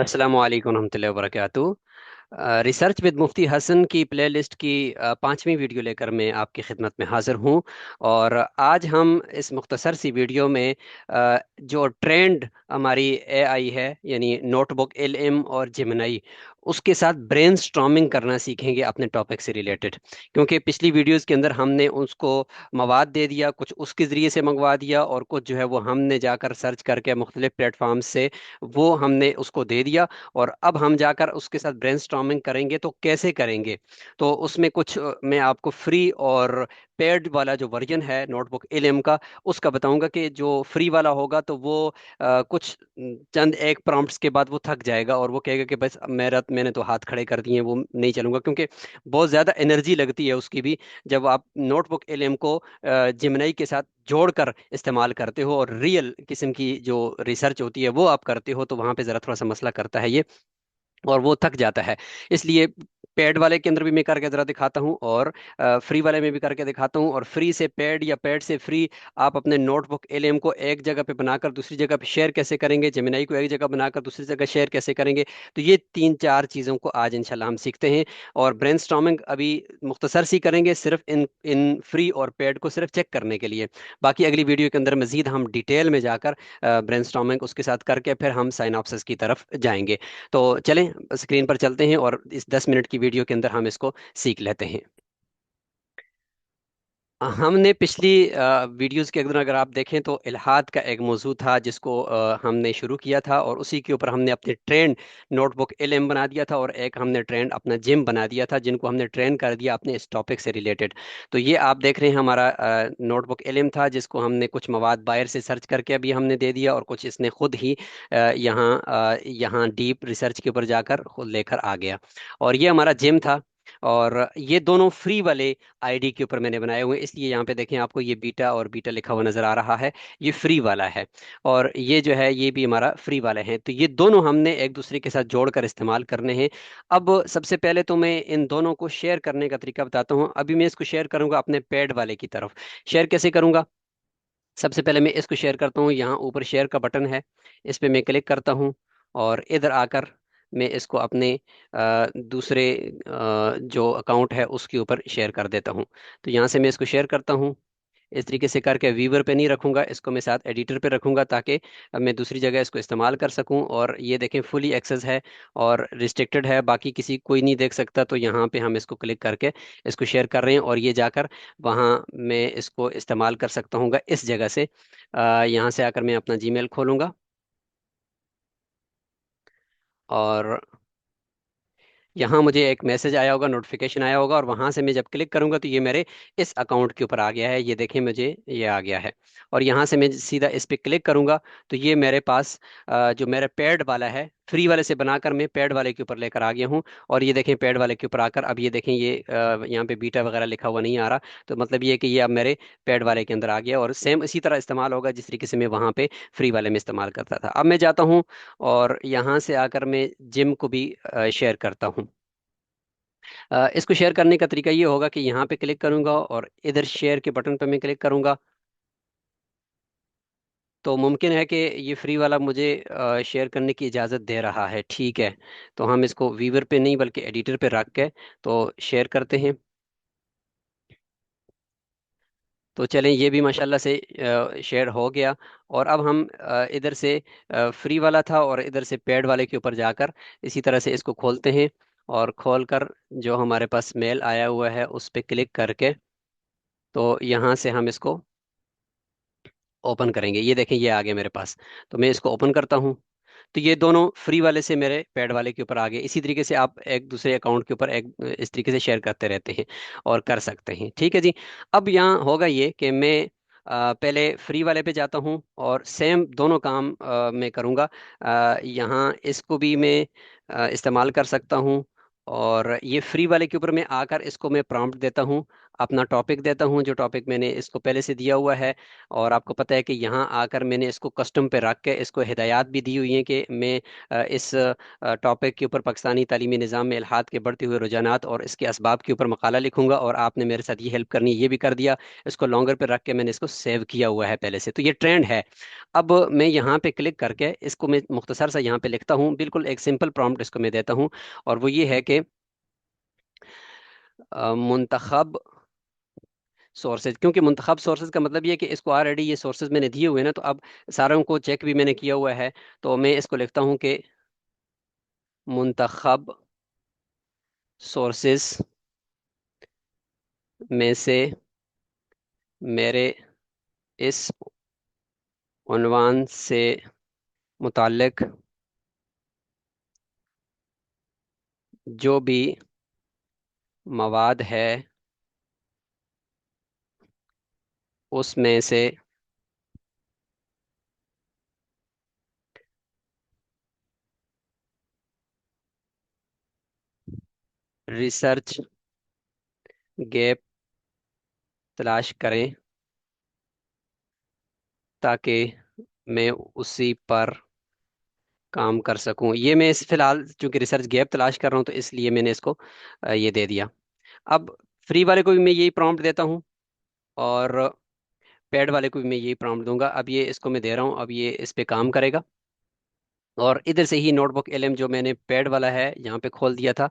अस्सलामु अलैकुम रहमतुल्लाहि व बरकातुहू। रिसर्च विद मुफ्ती हसन की प्लेलिस्ट की पांचवी वीडियो लेकर मैं आपकी खिदमत में हाजिर हूँ। और आज हम इस मुख्तसर सी वीडियो में जो ट्रेंड हमारी एआई है, यानी नोटबुक एलएम और जेमिनाई, उसके साथ ब्रेनस्टॉर्मिंग करना सीखेंगे अपने टॉपिक से रिलेटेड। क्योंकि पिछली वीडियोस के अंदर हमने उसको मवाद दे दिया, कुछ उसके ज़रिए से मंगवा दिया और कुछ जो है वो हमने जाकर सर्च करके मुख्तलिफ प्लेटफॉर्म से वो हमने उसको दे दिया। और अब हम जाकर उसके साथ ब्रेनस्टॉर्मिंग करेंगे तो कैसे करेंगे। तो उसमें कुछ मैं आपको फ्री और पेड वाला जो वर्जन है नोटबुक एलएम का, उसका बताऊंगा कि जो फ्री वाला होगा तो वो कुछ चंद एक प्रॉम्प्ट्स के बाद वो थक जाएगा और वो कहेगा कि बस अब मैंने तो हाथ खड़े कर दिए हैं, वो नहीं चलूंगा, क्योंकि बहुत ज़्यादा एनर्जी लगती है उसकी भी। जब आप नोटबुक एलएम को जिमनाई के साथ जोड़कर इस्तेमाल करते हो और रियल किस्म की जो रिसर्च होती है वो आप करते हो, तो वहां पे ज़रा थोड़ा सा मसला करता है ये, और वो थक जाता है। इसलिए पेड वाले के अंदर भी मैं करके जरा दिखाता हूँ और फ्री वाले में भी करके दिखाता हूँ। और फ्री से पेड या पेड से फ्री आप अपने नोटबुक एलएम को एक जगह पे बनाकर दूसरी जगह पे शेयर कैसे करेंगे, जेमिनाई को एक जगह बनाकर दूसरी जगह शेयर कैसे करेंगे। तो ये तीन चार चीज़ों को आज इंशाल्लाह हम सीखते हैं। और ब्रेनस्टॉर्मिंग अभी मुख्तसर सी करेंगे, सिर्फ इन इन फ्री और पेड को सिर्फ चेक करने के लिए। बाकी अगली वीडियो के अंदर मजीद हम डिटेल में जाकर ब्रेनस्टॉर्मिंग उसके साथ करके फिर हम साइनॉप्सिस की तरफ जाएंगे। तो चलें स्क्रीन पर चलते हैं और इस 10 मिनट की वीडियो के अंदर हम इसको सीख लेते हैं। हमने पिछली वीडियोस के अंदर अगर आप देखें तो इल्हाद का एक मौजू था जिसको हमने शुरू किया था, और उसी के ऊपर हमने अपने ट्रेंड नोटबुक एलएम बना दिया था और एक हमने ट्रेंड अपना जिम बना दिया था, जिनको हमने ट्रेन कर दिया अपने इस टॉपिक से रिलेटेड। तो ये आप देख रहे हैं हमारा नोटबुक एलएम था, जिसको हमने कुछ मवाद बाहर से सर्च करके अभी हमने दे दिया और कुछ इसने खुद ही यहाँ डीप रिसर्च के ऊपर जाकर खुद लेकर आ गया। और ये हमारा जिम था। और ये दोनों फ्री वाले आईडी के ऊपर मैंने बनाए हुए हैं, इसलिए यहाँ पे देखें आपको ये बीटा और बीटा लिखा हुआ नजर आ रहा है। ये फ्री वाला है और ये जो है ये भी हमारा फ्री वाला है। तो ये दोनों हमने एक दूसरे के साथ जोड़कर इस्तेमाल करने हैं। अब सबसे पहले तो मैं इन दोनों को शेयर करने का तरीका बताता हूँ। अभी मैं इसको शेयर करूंगा अपने पैड वाले की तरफ। शेयर कैसे करूंगा? सबसे पहले मैं इसको शेयर करता हूँ, यहाँ ऊपर शेयर का बटन है, इस पे मैं क्लिक करता हूँ और इधर आकर मैं इसको अपने दूसरे जो अकाउंट है उसके ऊपर शेयर कर देता हूँ। तो यहाँ से मैं इसको शेयर करता हूँ। इस तरीके से करके वीवर पे नहीं रखूंगा, इसको मैं साथ एडिटर पे रखूंगा ताकि मैं दूसरी जगह इसको इस्तेमाल कर सकूं। और ये देखें फुली एक्सेस है और रिस्ट्रिक्टेड है, बाकी किसी कोई नहीं देख सकता। तो यहाँ पे हम इसको क्लिक करके इसको शेयर कर रहे हैं और ये जाकर वहाँ मैं इसको इस्तेमाल कर सकता हूँ इस जगह से। यहाँ से आकर मैं अपना जीमेल खोलूंगा और यहाँ मुझे एक मैसेज आया होगा, नोटिफिकेशन आया होगा, और वहां से मैं जब क्लिक करूंगा तो ये मेरे इस अकाउंट के ऊपर आ गया है। ये देखें मुझे ये आ गया है। और यहाँ से मैं सीधा इस पे क्लिक करूंगा तो ये मेरे पास जो मेरा पेड वाला है, फ्री वाले से बनाकर मैं पेड वाले के ऊपर लेकर आ गया हूँ। और ये देखें पेड वाले के ऊपर आकर अब ये देखें ये यहाँ पे बीटा वगैरह लिखा हुआ नहीं आ रहा। तो मतलब ये है कि ये अब मेरे पेड वाले के अंदर आ गया और सेम इसी तरह इस्तेमाल होगा जिस तरीके से मैं वहाँ पे फ्री वाले में इस्तेमाल करता था। अब मैं जाता हूँ और यहाँ से आकर मैं जिम को भी शेयर करता हूँ। इसको शेयर करने का तरीका ये होगा कि यहाँ पे क्लिक करूंगा और इधर शेयर के बटन पे मैं क्लिक करूंगा। तो मुमकिन है कि ये फ्री वाला मुझे शेयर करने की इजाज़त दे रहा है, ठीक है। तो हम इसको व्यूवर पे नहीं बल्कि एडिटर पे रख के तो शेयर करते हैं। तो चलें ये भी माशाल्लाह से शेयर हो गया। और अब हम इधर से फ्री वाला था और इधर से पेड वाले के ऊपर जाकर इसी तरह से इसको खोलते हैं। और खोलकर जो हमारे पास मेल आया हुआ है उस पर क्लिक करके तो यहाँ से हम इसको ओपन करेंगे। ये देखें ये आ गया मेरे पास। तो मैं इसको ओपन करता हूँ तो ये दोनों फ्री वाले से मेरे पेड वाले के ऊपर आ गए। इसी तरीके से आप एक दूसरे अकाउंट के ऊपर एक इस तरीके से शेयर करते रहते हैं और कर सकते हैं, ठीक है जी। अब यहाँ होगा ये कि मैं पहले फ्री वाले पे जाता हूँ और सेम दोनों काम मैं करूँगा। यहाँ इसको भी मैं इस्तेमाल कर सकता हूँ और ये फ्री वाले के ऊपर मैं आकर इसको मैं प्रॉम्प्ट देता हूँ। अपना टॉपिक देता हूँ, जो टॉपिक मैंने इसको पहले से दिया हुआ है। और आपको पता है कि यहाँ आकर मैंने इसको कस्टम पे रख के इसको हिदायत भी दी हुई है कि मैं इस टॉपिक के ऊपर पाकिस्तानी तालीमी निज़ाम में इल्हाद के बढ़ते हुए रुझानात और इसके असबाब के ऊपर मकाला लिखूंगा, और आपने मेरे साथ ये हेल्प करनी है, ये भी कर दिया। इसको लॉन्गर पे रख के मैंने इसको सेव किया हुआ है पहले से, तो ये ट्रेंड है। अब मैं यहाँ पे क्लिक करके इसको मैं मुख्तसर सा यहाँ पे लिखता हूँ, बिल्कुल एक सिंपल प्रॉम्प्ट इसको मैं देता हूँ। और वो ये है कि मुंतखब सोर्सेज, क्योंकि मुंतखब सोर्सेज का मतलब ये है कि इसको ऑलरेडी ये सोर्सेज मैंने दिए हुए हैं ना, तो अब सारों को चेक भी मैंने किया हुआ है। तो मैं इसको लिखता हूँ कि मुंतखब सोर्सेज में से मेरे इस उन्वान से मुताल्लिक जो भी मवाद है उसमें से रिसर्च गैप तलाश करें, ताकि मैं उसी पर काम कर सकूं। ये मैं इस फिलहाल चूंकि रिसर्च गैप तलाश कर रहा हूं, तो इसलिए मैंने इसको ये दे दिया। अब फ्री वाले को भी मैं यही प्रॉम्प्ट देता हूँ, और पेड वाले को भी मैं यही प्रॉम्प्ट दूंगा। अब ये इसको मैं दे रहा हूँ, अब ये इस पे काम करेगा। और इधर से ही नोटबुक एलएम जो मैंने पेड वाला है यहाँ पे खोल दिया था,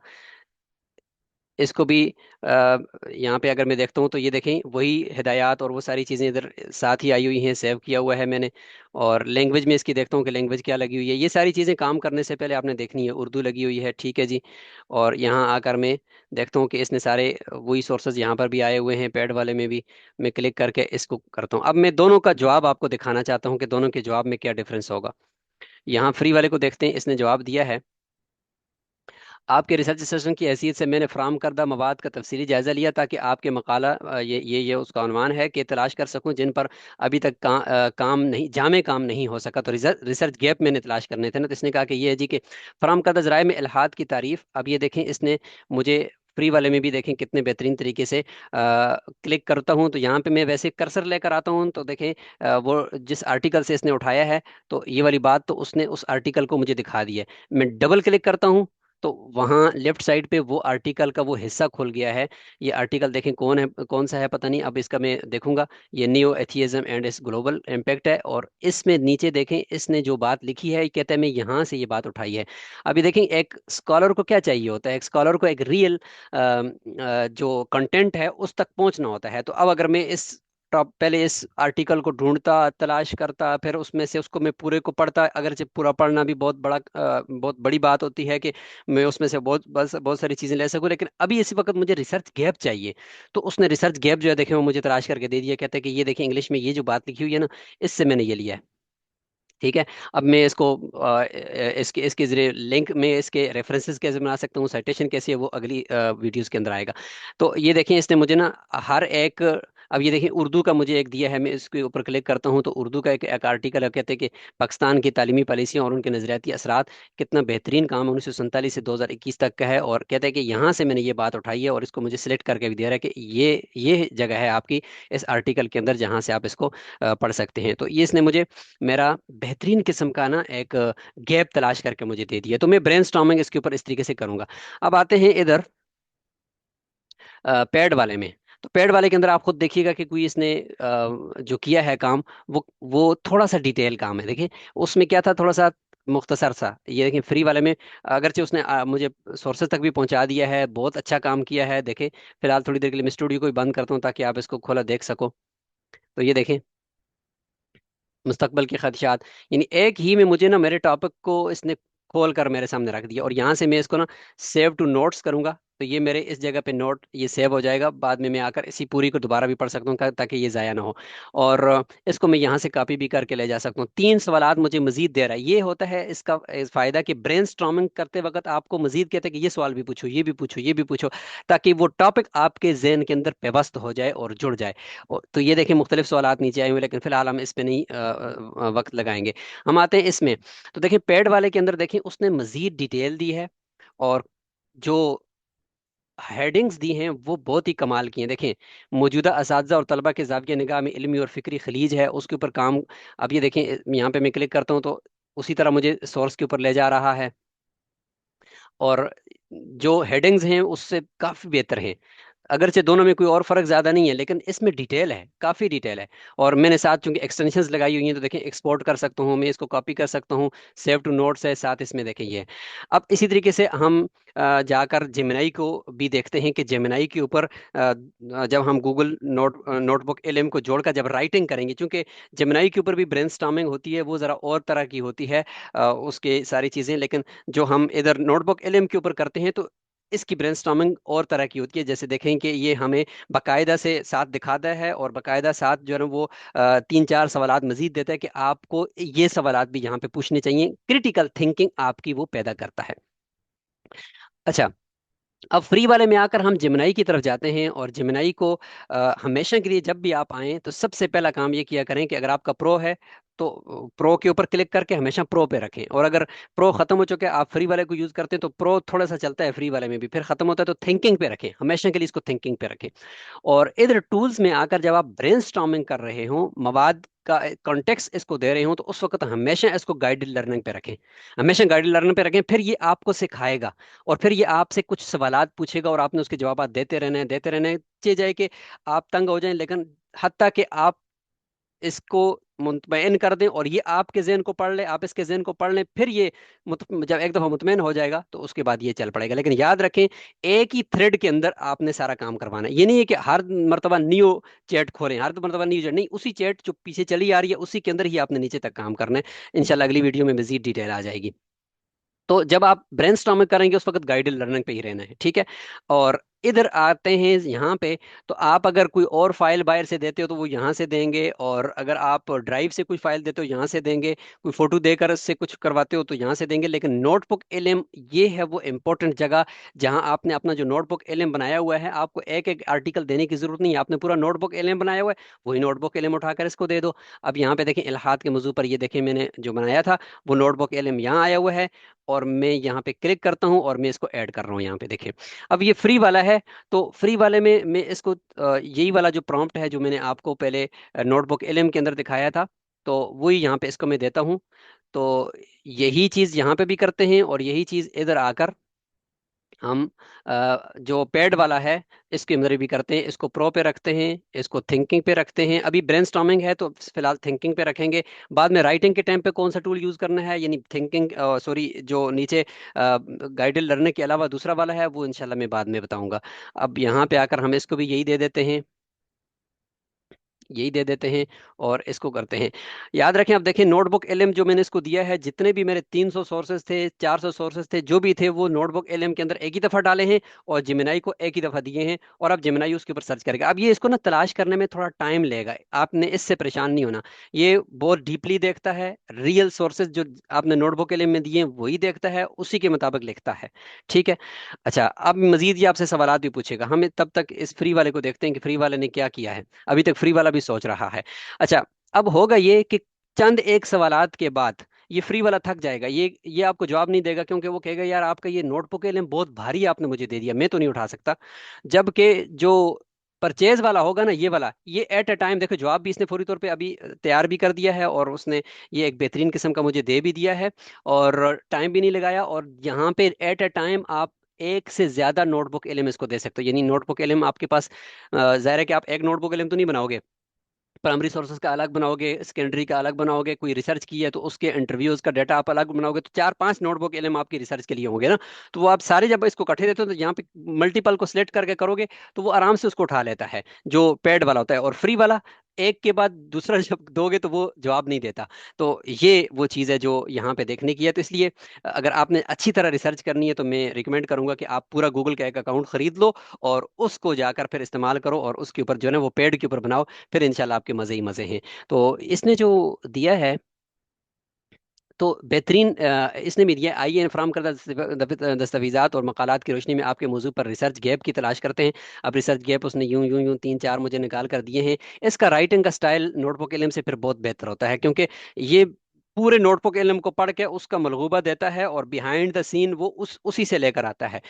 इसको भी यहाँ पे अगर मैं देखता हूँ तो ये देखें वही हिदायत और वो सारी चीज़ें इधर साथ ही आई हुई हैं, सेव किया हुआ है मैंने। और लैंग्वेज में इसकी देखता हूँ कि लैंग्वेज क्या लगी हुई है। ये सारी चीज़ें काम करने से पहले आपने देखनी है, उर्दू लगी हुई है, ठीक है जी। और यहाँ आकर मैं देखता हूँ कि इसने सारे वही सोर्सेज यहाँ पर भी आए हुए हैं, पैड वाले में भी। मैं क्लिक करके इसको करता हूँ। अब मैं दोनों का जवाब आपको दिखाना चाहता हूँ कि दोनों के जवाब में क्या डिफरेंस होगा। यहाँ फ्री वाले को देखते हैं, इसने जवाब दिया है, आपके रिसर्च सेशन की हैसियत से मैंने फ्राहम करदा मवाद का तफसीली जायजा लिया, ताकि आपके मकाला ये उसका उन्वान है कि तलाश कर सकूं जिन पर अभी तक काम नहीं, जामे काम नहीं हो सका। तो रिसर्च गैप मैंने तलाश करने थे ना, तो इसने कहा कि ये है जी कि फ्राहम करदा ज़राए में इल्हाद की तारीफ। अब ये देखें, इसने मुझे फ्री वाले में भी देखें कितने बेहतरीन तरीके से क्लिक करता हूं, तो यहाँ पे मैं वैसे कर्सर लेकर आता हूं, तो देखें वो जिस आर्टिकल से इसने उठाया है, तो ये वाली बात तो उसने उस आर्टिकल को मुझे दिखा दी है। मैं डबल क्लिक करता हूं, तो वहाँ लेफ्ट साइड पे वो आर्टिकल का वो हिस्सा खुल गया है। ये आर्टिकल देखें कौन है, कौन सा है पता नहीं, अब इसका मैं देखूंगा। ये न्यू एथियज्म एंड इस ग्लोबल इम्पैक्ट है, और इसमें नीचे देखें इसने जो बात लिखी है, ये कहता है मैं यहाँ से ये बात उठाई है। अभी देखें एक स्कॉलर को क्या चाहिए होता है, एक स्कॉलर को एक रियल जो कंटेंट है उस तक पहुंचना होता है। तो अब अगर मैं इस टॉप पहले इस आर्टिकल को ढूंढता, तलाश करता, फिर उसमें से उसको मैं पूरे को पढ़ता, अगर जब पूरा पढ़ना भी बहुत बड़ा बहुत बड़ी बात होती है कि मैं उसमें से बहुत बस बहुत सारी चीजें ले सकूं, लेकिन अभी इसी वक्त मुझे रिसर्च गैप चाहिए। तो उसने रिसर्च गैप जो है देखे वो मुझे तलाश करके दे दिया, कहते हैं कि ये देखें इंग्लिश में ये जो बात लिखी हुई है ना, इससे मैंने ये लिया है। ठीक है। अब मैं इसको इसके इसके जरिए लिंक में इसके रेफरेंसेस कैसे बना सकता हूँ, साइटेशन कैसे है, वो अगली वीडियोस के अंदर आएगा। तो ये देखें इसने मुझे ना हर एक, अब ये देखें उर्दू का मुझे एक दिया है, मैं इसके ऊपर क्लिक करता हूँ तो उर्दू का एक आर्टिकल है, कहते हैं कि पाकिस्तान की तालीमी पॉलिसियाँ और उनके नजरियाती असरात, कितना बेहतरीन काम 1947 से 2021 तक का है। और कहते हैं कि यहाँ से मैंने ये बात उठाई है, और इसको मुझे सिलेक्ट करके भी दे रहा है कि ये जगह है आपकी इस आर्टिकल के अंदर जहाँ से आप इसको पढ़ सकते हैं। तो ये इसने मुझे मेरा बेहतरीन किस्म का ना एक गैप तलाश करके मुझे दे दिया। तो मैं ब्रेनस्टॉर्मिंग इसके ऊपर इस तरीके से करूंगा। अब आते हैं इधर पैड वाले में। तो पैड वाले के अंदर आप खुद देखिएगा कि कोई इसने जो किया है काम, वो थोड़ा सा डिटेल काम है। देखिए उसमें क्या था, थोड़ा सा मुख्तसर सा। ये देखिए फ्री वाले में अगरचे उसने मुझे सोर्सेज तक भी पहुंचा दिया है, बहुत अच्छा काम किया है। देखें फिलहाल थोड़ी देर के लिए मैं स्टूडियो को भी बंद करता हूँ ताकि आप इसको खोला देख सको। तो ये देखें मुस्तकबल के खदशात, यानी एक ही में मुझे ना मेरे टॉपिक को इसने खोल कर मेरे सामने रख दिया। और यहाँ से मैं इसको ना सेव टू नोट्स करूंगा, तो ये मेरे इस जगह पे नोट ये सेव हो जाएगा। बाद में मैं आकर इसी पूरी को दोबारा भी पढ़ सकता हूँ ताकि ये ज़ाया ना हो। और इसको मैं यहाँ से कॉपी भी करके ले जा सकता हूँ। 3 सवालात मुझे मजीद दे रहा है। ये होता है इसका इस फायदा कि ब्रेन करते वक्त आपको मजीद कहते हैं कि ये सवाल भी पूछो, ये भी पूछो, ये भी पूछो, ताकि वो टॉपिक आपके जहन के अंदर पेवस्त हो जाए और जुड़ जाए। तो ये देखिए मुख्तलिफ सवालात नीचे आए हुए, लेकिन फिलहाल हम इस पे नहीं वक्त लगाएंगे। हम आते हैं इसमें। तो देखिए पेड वाले के अंदर देखिए उसने मजीद डिटेल दी है। और जो हेडिंग्स दी हैं वो बहुत ही कमाल की हैं। देखें, मौजूदा असातिज़ा और तलबा के ज़ाविया निगाह में इल्मी और फ़िक्री खलीज है, उसके ऊपर काम। अब ये देखें, यहाँ पे मैं क्लिक करता हूँ तो उसी तरह मुझे सोर्स के ऊपर ले जा रहा है, और जो हेडिंग्स हैं उससे काफ़ी बेहतर हैं। अगरचे दोनों में कोई और फर्क ज्यादा नहीं है, लेकिन इसमें डिटेल है, काफी डिटेल है। और मैंने साथ चूंकि एक्सटेंशंस लगाई हुई हैं तो देखें, एक्सपोर्ट कर सकता हूँ मैं, इसको कॉपी कर सकता हूँ, सेव टू नोट्स है साथ इसमें, देखें ये। अब इसी तरीके से हम जाकर जेमिनाई को भी देखते हैं कि जेमिनाई के ऊपर जब हम गूगल नोटबुक एलएम को जोड़कर जब राइटिंग करेंगे, क्योंकि जेमिनाई के ऊपर भी ब्रेनस्टॉर्मिंग होती है, वो ज़रा और तरह की होती है उसके सारी चीज़ें। लेकिन जो हम इधर नोटबुक एलएम के ऊपर करते हैं तो इसकी ब्रेनस्टॉर्मिंग और तरह की होती है। जैसे देखें कि ये हमें बाकायदा से साथ दिखाता है, और बाकायदा साथ जो है ना वो तीन चार सवालात मजीद देता है कि आपको ये सवालात भी यहाँ पे पूछने चाहिए। क्रिटिकल थिंकिंग आपकी वो पैदा करता है। अच्छा, अब फ्री वाले में आकर हम जिमनाई की तरफ जाते हैं, और जिमनाई को हमेशा के लिए जब भी आप आएँ तो सबसे पहला काम ये किया करें कि अगर आपका प्रो है तो प्रो के ऊपर क्लिक करके हमेशा प्रो पे रखें, और अगर प्रो खत्म हो चुके आप फ्री वाले को यूज करते हैं तो प्रो थोड़ा सा चलता है फ्री वाले में भी, फिर खत्म होता है तो थिंकिंग पे रखें, हमेशा के लिए इसको थिंकिंग पे रखें। और इधर टूल्स में आकर जब आप ब्रेनस्टॉर्मिंग कर रहे हो, मवाद का कॉन्टेक्स्ट इसको दे रहे हो, तो उस वक्त हमेशा इसको गाइडेड लर्निंग पे रखें, हमेशा गाइडेड लर्निंग पे रखें। फिर ये आपको सिखाएगा, और फिर ये आपसे कुछ सवालात पूछेगा, और आपने उसके जवाब देते रहने हैं, चे जाए कि आप तंग हो जाएं, लेकिन हत्ता कि आप इसको मुतमईन कर दें और ये आपके जहन को पढ़ ले, आप इसके जहन को पढ़ लें, फिर ये जब एक दफा मुतमईन हो जाएगा तो उसके बाद ये चल पड़ेगा। लेकिन याद रखें, एक ही थ्रेड के अंदर आपने सारा काम करवाना है। ये नहीं है कि हर मर्तबा न्यू चैट खोलें, हर मर्तबा न्यू चैट नहीं, उसी चैट जो पीछे चली आ रही है उसी के अंदर ही आपने नीचे तक काम करना है। इंशाल्लाह अगली वीडियो में मजीद डिटेल आ जाएगी। तो जब आप ब्रेनस्टॉर्मिंग करेंगे उस वक्त गाइडेड लर्निंग पे ही रहना है, ठीक है। और इधर आते हैं यहाँ पे, तो आप अगर कोई और फाइल बाहर से देते हो तो वो यहाँ से देंगे, और अगर आप ड्राइव से कोई फाइल देते हो यहाँ से देंगे, कोई फोटो देकर उससे कुछ करवाते हो तो यहाँ से देंगे। लेकिन नोटबुक एलएम ये है वो इंपॉर्टेंट जगह जहाँ आपने अपना जो नोटबुक एलएम बनाया हुआ है, आपको एक एक आर्टिकल देने की जरूरत नहीं है, आपने पूरा नोटबुक एलएम बनाया हुआ है, वही नोटबुक एलएम उठाकर इसको दे दो। अब यहाँ पे देखें, इल्हाद के मौजू पर ये देखें, मैंने जो बनाया था वो नोटबुक एलएम यहाँ आया हुआ है, और मैं यहाँ पे क्लिक करता हूँ और मैं इसको ऐड कर रहा हूँ यहाँ पे देखें। अब ये फ्री वाला है, तो फ्री वाले में मैं इसको यही वाला जो प्रॉम्प्ट है जो मैंने आपको पहले नोटबुक एलएम के अंदर दिखाया था, तो वही यहाँ पे इसको मैं देता हूँ। तो यही चीज़ यहाँ पे भी करते हैं, और यही चीज़ इधर आकर हम जो पैड वाला है इसके अंदर भी करते हैं। इसको प्रो पे रखते हैं, इसको थिंकिंग पे रखते हैं। अभी ब्रेनस्टॉर्मिंग है तो फिलहाल थिंकिंग पे रखेंगे। बाद में राइटिंग के टाइम पे कौन सा टूल यूज करना है, यानी थिंकिंग सॉरी जो नीचे गाइडेड लर्निंग के अलावा दूसरा वाला है, वो इंशाल्लाह मैं बाद में बताऊंगा। अब यहाँ पे आकर हम इसको भी यही दे देते हैं, यही दे देते हैं, और इसको करते हैं। याद रखें, अब देखें नोटबुक एलएम जो मैंने इसको दिया है, जितने भी मेरे 300 सोर्सेज थे, 400 सोर्सेज थे, जो भी थे वो नोटबुक एलएम के अंदर एक ही दफ़ा डाले हैं, और जिमिनाई को एक ही दफ़ा दिए हैं, और अब जिमिनाई उसके ऊपर सर्च करेगा। अब ये इसको ना तलाश करने में थोड़ा टाइम लेगा, आपने इससे परेशान नहीं होना। ये बहुत डीपली देखता है, रियल सोर्सेज जो आपने नोटबुक एलएम में दिए हैं वही देखता है, उसी के मुताबिक लिखता है, ठीक है। अच्छा, अब मजीद ये आपसे सवालात भी पूछेगा, हम तब तक इस फ्री वाले को देखते हैं कि फ्री वाले ने क्या किया है। अभी तक फ्री वाला भी सोच रहा है। अच्छा, अब होगा ये कि चंद एक सवालात के बाद ये फ्री वाला थक जाएगा, ये आपको जवाब नहीं देगा, क्योंकि वो कहेगा यार आपका ये नोटबुक एलएम बहुत भारी आपने मुझे दे दिया, मैं तो नहीं उठा सकता। जबकि जो परचेज वाला होगा ना, ये वाला, ये एट अ टाइम देखो जवाब भी इसने फौरी तौर पे अभी तैयार भी कर दिया है, और उसने ये एक बेहतरीन किस्म का मुझे दे भी दिया है, और टाइम भी नहीं लगाया। और यहाँ पे एट अ टाइम आप एक से ज्यादा नोटबुक एलएम इसको दे सकते हो, यानी नोटबुक एलएम आपके पास जाहिर है कि आप एक नोटबुक एलएम तो नहीं बनाओगे, प्राइमरी सोर्सेज का अलग बनाओगे, सेकेंडरी का अलग बनाओगे, कोई रिसर्च की है तो उसके इंटरव्यूज का डाटा आप अलग बनाओगे, तो चार पांच नोटबुक एलएम आपकी रिसर्च के लिए होंगे ना। तो वो आप सारे जब इसको इकट्ठे देते हो तो यहाँ पे मल्टीपल को सिलेक्ट करके करोगे तो वो आराम से उसको उठा लेता है, जो पेड वाला होता है। और फ्री वाला एक के बाद दूसरा जब दोगे तो वो जवाब नहीं देता। तो ये वो चीज़ है जो यहाँ पे देखने की है। तो इसलिए अगर आपने अच्छी तरह रिसर्च करनी है तो मैं रिकमेंड करूंगा कि आप पूरा गूगल का एक अकाउंट खरीद लो, और उसको जाकर फिर इस्तेमाल करो, और उसके ऊपर जो है ना वो पेड के ऊपर बनाओ, फिर इंशाल्लाह आपके मज़े ही मज़े हैं। तो इसने जो दिया है तो बेहतरीन, इसने भी दिया, आइए फ्राहम करदा दस्तावेजात और मकालात की रोशनी में आपके मौजू पर रिसर्च गैप की तलाश करते हैं। अब रिसर्च गैप उसने यूं यूं यूं तीन चार मुझे निकाल कर दिए हैं। इसका राइटिंग का स्टाइल नोटबुक एलएम से फिर बहुत बेहतर होता है, क्योंकि ये पूरे नोटबुक इल्म को पढ़ के उसका मलगूबा देता है और बिहाइंड द सीन वो उसी से लेकर आता है।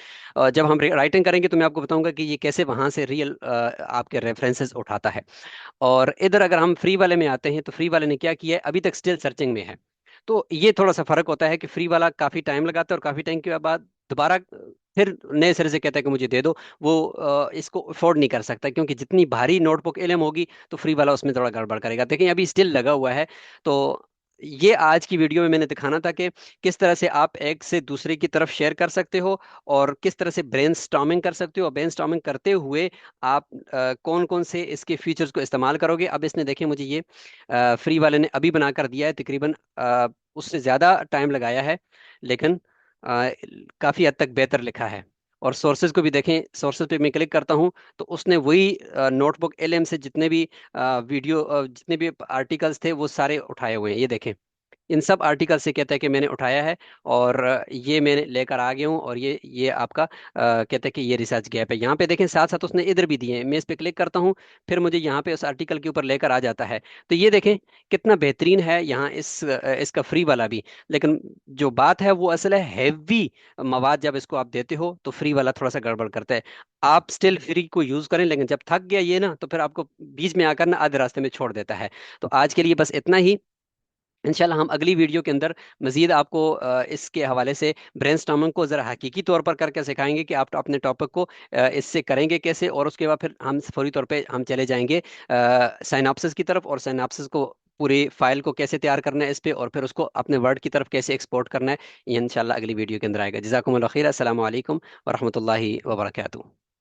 जब हम राइटिंग करेंगे तो मैं आपको बताऊंगा कि ये कैसे वहां से रियल आपके रेफरेंसेस उठाता है। और इधर अगर हम फ्री वाले में आते हैं तो फ्री वाले ने क्या किया है, अभी तक स्टिल सर्चिंग में है। तो ये थोड़ा सा फर्क होता है कि फ्री वाला काफी टाइम लगाता है और काफी टाइम के बाद दोबारा फिर नए सिरे से कहता है कि मुझे दे दो। वो इसको अफोर्ड नहीं कर सकता, क्योंकि जितनी भारी नोटबुक एलएम होगी तो फ्री वाला उसमें थोड़ा गड़बड़ करेगा। देखिए अभी स्टिल लगा हुआ है। तो ये आज की वीडियो में मैंने दिखाना था कि किस तरह से आप एक से दूसरे की तरफ शेयर कर सकते हो और किस तरह से ब्रेनस्टॉर्मिंग कर सकते हो। और ब्रेनस्टॉर्मिंग करते हुए आप कौन कौन से इसके फीचर्स को इस्तेमाल करोगे। अब इसने देखिए मुझे ये फ्री वाले ने अभी बना कर दिया है, तकरीबन उससे ज़्यादा टाइम लगाया है, लेकिन काफ़ी हद तक बेहतर लिखा है। और सोर्सेज को भी देखें, सोर्सेज पे मैं क्लिक करता हूँ तो उसने वही नोटबुक एलएम से जितने भी जितने भी आर्टिकल्स थे वो सारे उठाए हुए हैं। ये देखें, इन सब आर्टिकल से कहता है कि मैंने उठाया है और ये मैंने लेकर आ गया हूँ। और ये आपका कहता है कि ये रिसर्च गैप है। यहाँ पे देखें साथ साथ उसने इधर भी दिए हैं। मैं इस पे क्लिक करता हूँ, फिर मुझे यहाँ पे उस आर्टिकल के ऊपर लेकर आ जाता है। तो ये देखें कितना बेहतरीन है यहाँ इसका फ्री वाला भी। लेकिन जो बात है वो असल है हैवी मवाद जब इसको आप देते हो तो फ्री वाला थोड़ा सा गड़बड़ करता है। आप स्टिल फ्री को यूज करें, लेकिन जब थक गया ये ना तो फिर आपको बीच में आकर ना आधे रास्ते में छोड़ देता है। तो आज के लिए बस इतना ही। इंशाल्लाह हम अगली वीडियो के अंदर मजीद आपको इसके हवाले से ब्रेनस्टॉर्मिंग को ज़रा हकीकी तौर पर करके सिखाएंगे कि आप अपने टॉपिक को इससे करेंगे कैसे। और उसके बाद फिर हम फौरी तौर पे हम चले जाएंगे साइनॉप्सिस की तरफ, और साइनॉप्सिस को पूरी फाइल को कैसे तैयार करना है इस पे, और फिर उसको अपने वर्ड की तरफ कैसे एक्सपोर्ट करना है। ये इंशाल्लाह अगली वीडियो के अंदर आएगा। जज़ाकुमुल्लाह खैर। अस्सलाम वालेकुम वरहमतुल्लाहि वबरकातुहू।